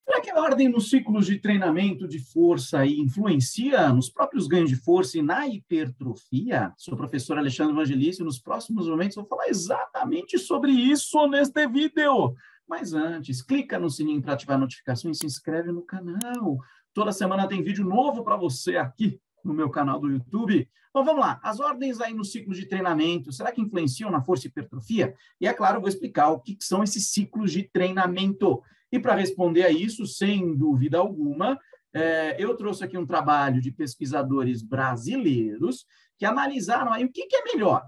Será que a ordem nos ciclos de treinamento de força aí influencia nos próprios ganhos de força e na hipertrofia? Sou o professor Alexandre Evangelista e nos próximos momentos vou falar exatamente sobre isso neste vídeo. Mas antes, clica no sininho para ativar notificações e se inscreve no canal. Toda semana tem vídeo novo para você aqui no meu canal do YouTube. Bom, vamos lá. As ordens aí no ciclo de treinamento, será que influenciam na força e hipertrofia? E é claro, eu vou explicar o que são esses ciclos de treinamento. E para responder a isso, sem dúvida alguma, eu trouxe aqui um trabalho de pesquisadores brasileiros que analisaram aí o que é melhor.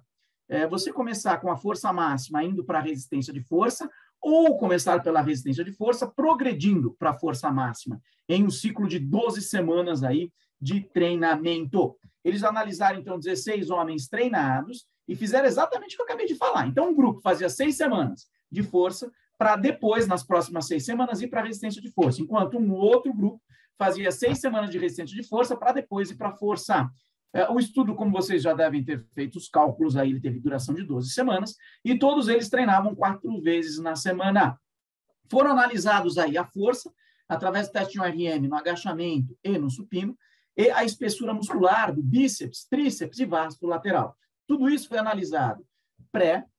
Você começar com a força máxima indo para a resistência de força ou começar pela resistência de força progredindo para a força máxima em um ciclo de 12 semanas aí de treinamento. Eles analisaram, então, 16 homens treinados e fizeram exatamente o que eu acabei de falar. Então, um grupo fazia 6 semanas de força para depois, nas próximas 6 semanas, ir para a resistência de força, enquanto um outro grupo fazia 6 semanas de resistência de força para depois ir para a força. O estudo, como vocês já devem ter feito os cálculos, aí ele teve duração de 12 semanas, e todos eles treinavam 4 vezes na semana. Foram analisados aí a força, através do teste de um RM no agachamento e no supino, e a espessura muscular do bíceps, tríceps e vasto lateral. Tudo isso foi analisado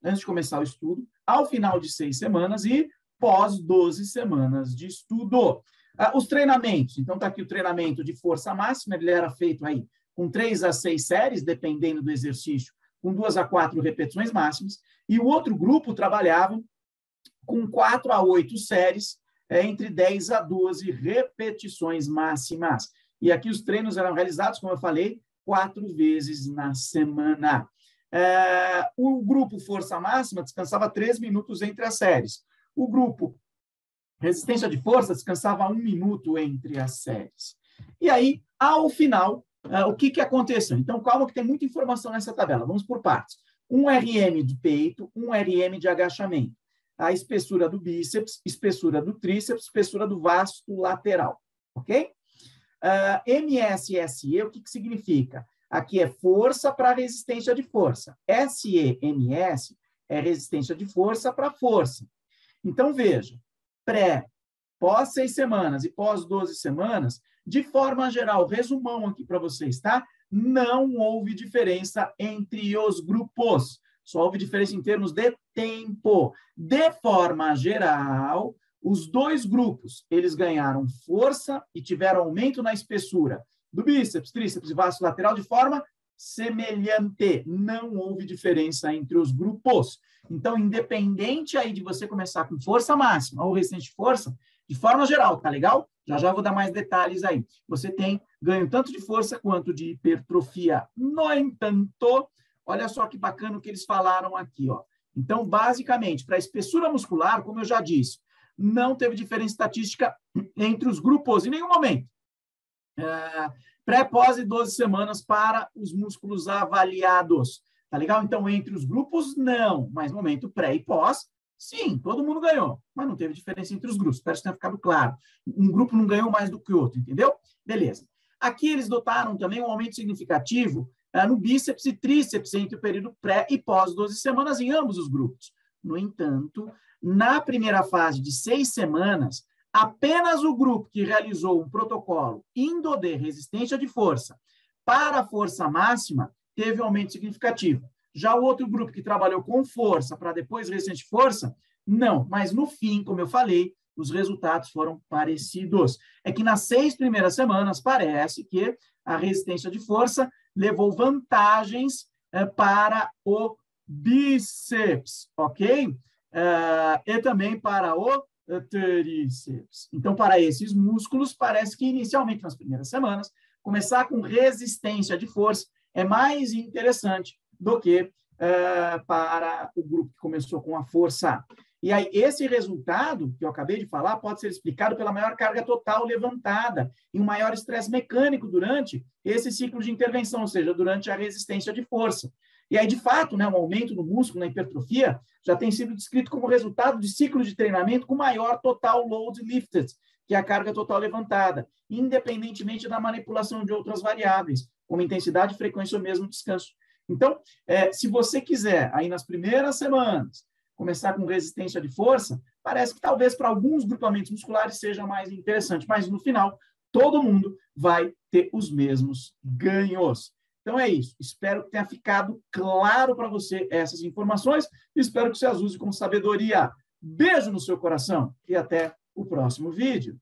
antes de começar o estudo, ao final de 6 semanas e pós 12 semanas de estudo. Os treinamentos, então está aqui o treinamento de força máxima, ele era feito aí com 3 a 6 séries, dependendo do exercício, com 2 a 4 repetições máximas, e o outro grupo trabalhava com 4 a 8 séries, entre 10 a 12 repetições máximas. E aqui os treinos eram realizados, como eu falei, 4 vezes na semana. O grupo força máxima descansava 3 minutos entre as séries. O grupo resistência de força descansava 1 minuto entre as séries. E aí, ao final, o que aconteceu? Então, calma que tem muita informação nessa tabela. Vamos por partes. Um RM de peito, um RM de agachamento. A espessura do bíceps, espessura do tríceps, espessura do vasto lateral. Ok? MSSE, o que significa? Aqui é força para resistência de força. SEMS é resistência de força para força. Então, veja, pós 6 semanas e pós 12 semanas, de forma geral, resumão aqui para vocês, tá? Não houve diferença entre os grupos. Só houve diferença em termos de tempo. De forma geral, os 2 grupos, eles ganharam força e tiveram aumento na espessura do bíceps, tríceps e vasto lateral de forma semelhante. Não houve diferença entre os grupos. Então, independente aí de você começar com força máxima ou resistência de força, de forma geral, tá legal? Já vou dar mais detalhes aí. Você tem ganho tanto de força quanto de hipertrofia. No entanto, olha só que bacana o que eles falaram aqui, ó. Então, basicamente, para a espessura muscular, como eu já disse, não teve diferença estatística entre os grupos em nenhum momento. Pós e 12 semanas para os músculos avaliados. Tá legal? Então, entre os grupos, não. Mas no momento pré e pós, sim, todo mundo ganhou. Mas não teve diferença entre os grupos. Espero que tenha ficado claro. Um grupo não ganhou mais do que o outro, entendeu? Beleza. Aqui eles notaram também um aumento significativo no bíceps e tríceps entre o período pré e pós 12 semanas em ambos os grupos. No entanto, na primeira fase de 6 semanas, apenas o grupo que realizou um protocolo indo de resistência de força para a força máxima teve um aumento significativo. Já o outro grupo que trabalhou com força para depois resistência de força, não. Mas no fim, como eu falei, os resultados foram parecidos. É que nas 6 primeiras semanas parece que a resistência de força levou vantagens para o bíceps, ok? E também para o tríceps. Então, para esses músculos, parece que inicialmente, nas primeiras semanas, começar com resistência de força é mais interessante do que para o grupo que começou com a força. E aí, esse resultado que eu acabei de falar pode ser explicado pela maior carga total levantada e um maior estresse mecânico durante esse ciclo de intervenção, ou seja, durante a resistência de força. E aí, de fato, né, um aumento no músculo, na hipertrofia, já tem sido descrito como resultado de ciclo de treinamento com maior total load lifted, que é a carga total levantada, independentemente da manipulação de outras variáveis, como intensidade, frequência ou mesmo descanso. Então, se você quiser, aí nas primeiras semanas, começar com resistência de força, parece que talvez para alguns grupamentos musculares seja mais interessante, mas no final, todo mundo vai ter os mesmos ganhos. Então é isso. Espero que tenha ficado claro para você essas informações. Espero que você as use com sabedoria. Beijo no seu coração e até o próximo vídeo.